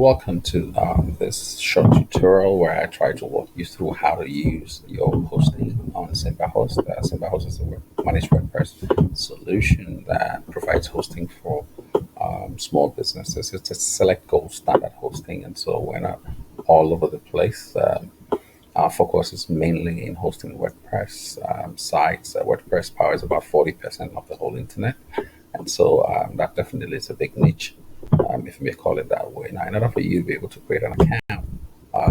welcome to this short tutorial where I try to walk you through how to use your hosting on SymbaHost. SymbaHost is a managed WordPress solution that provides hosting for small businesses. It's a select gold standard hosting, and so we're not all over the place. Our focus is mainly in hosting WordPress sites. WordPress powers about 40% of the whole internet, and so that definitely is a big niche, if you may call it that way. Now, in order for you to be able to create an account,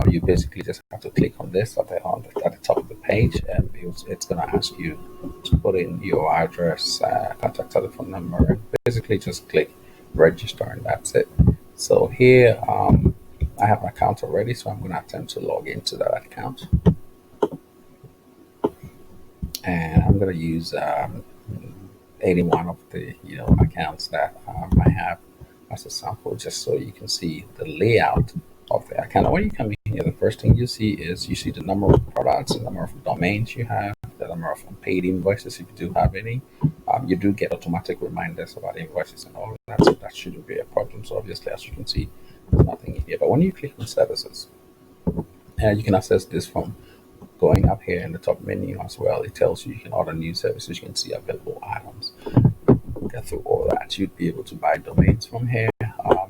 you basically just have to click on this at the top of the page, and it's going to ask you to put in your address, contact telephone number, and basically just click register, and that's it. So here, I have an account already, so I'm going to attempt to log into that account, and I'm going to use 81 of the accounts that I have as a sample, just so you can see the layout of the account. When you come in here, the first thing you see is the number of products, the number of domains you have, the number of unpaid invoices if you do have any. You do get automatic reminders about invoices and all of that, so that shouldn't be a problem. So obviously, as you can see, there's nothing in here. But when you click on services, you can access this from going up here in the top menu as well. It tells you can order new services. You can see available items. Get through all that. You'd be able to buy domains from here.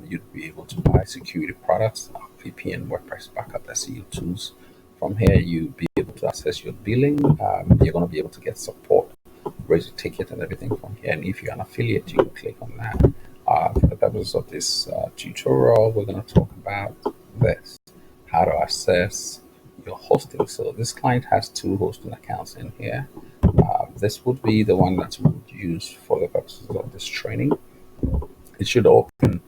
You'd be able to buy security products, VPN, WordPress backup, SEO tools. From here, you'd be able to access your billing. You're going to be able to get support, raise a ticket, and everything from here. And if you're an affiliate, you can click on that. For the purpose of this tutorial, we're going to talk about this: how to access your hosting. So this client has two hosting accounts in here. This would be the one that we would use for the purposes of this training. It should open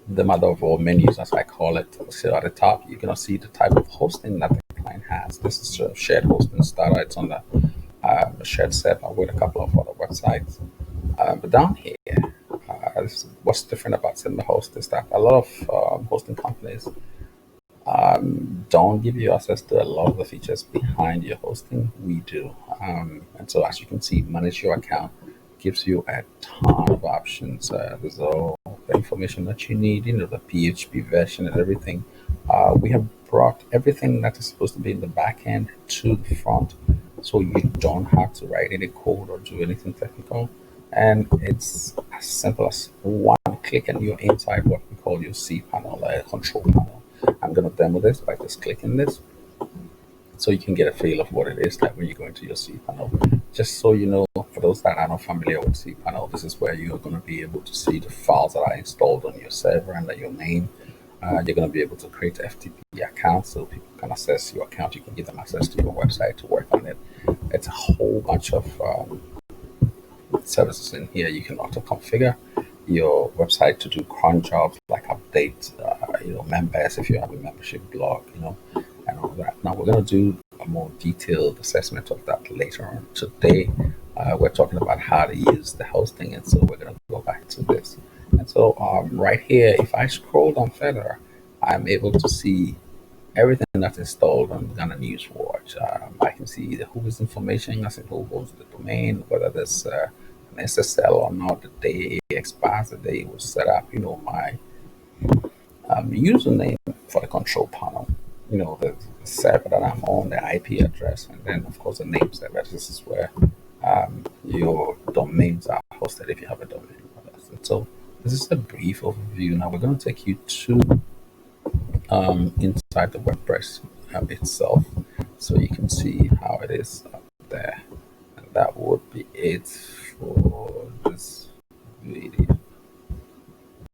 the mother of all menus, as I call it. So at the top, you're going to see the type of hosting that the client has. This is a shared hosting starter. It's on the shared server with a couple of other websites. But down here, what's different about SymbaHost is that a lot of hosting companies don't give you access to a lot of the features behind your hosting. We do. And so as you can see, manage your account gives you a ton of options. There's all the information that you need, the PHP version and everything. We have brought everything that is supposed to be in the back end to the front, so you don't have to write any code or do anything technical. And it's as simple as one click and you're inside what we call your cPanel, a control panel. I'm going to demo this by just clicking this, so you can get a feel of what it is like when you go into your cPanel. Just so you know, for those that are not familiar with cPanel, this is where you're going to be able to see the files that are installed on your server under your name. You're going to be able to create FTP accounts so people can access your account. You can give them access to your website to work on it. It's a whole bunch of services in here. You can auto configure your website to do cron jobs like update members if you have a membership blog, and all that. Now we're going to do a more detailed assessment of that later on. Today we're talking about how to use the hosting, and so we're going to go back to this. And so right here, if I scroll down further, I'm able to see everything that's installed on Ghana News Watch. I can see the who's information, as in who holds the domain, whether there's an SSL or not, the day it expires, the day it was set up, my username for the control panel, the server that I'm on, the IP address, and then of course the name server. This is where your domains are hosted if you have a domain. And so this is a brief overview. Now we're going to take you to inside the WordPress itself, so you can see how it is up there. And that would be it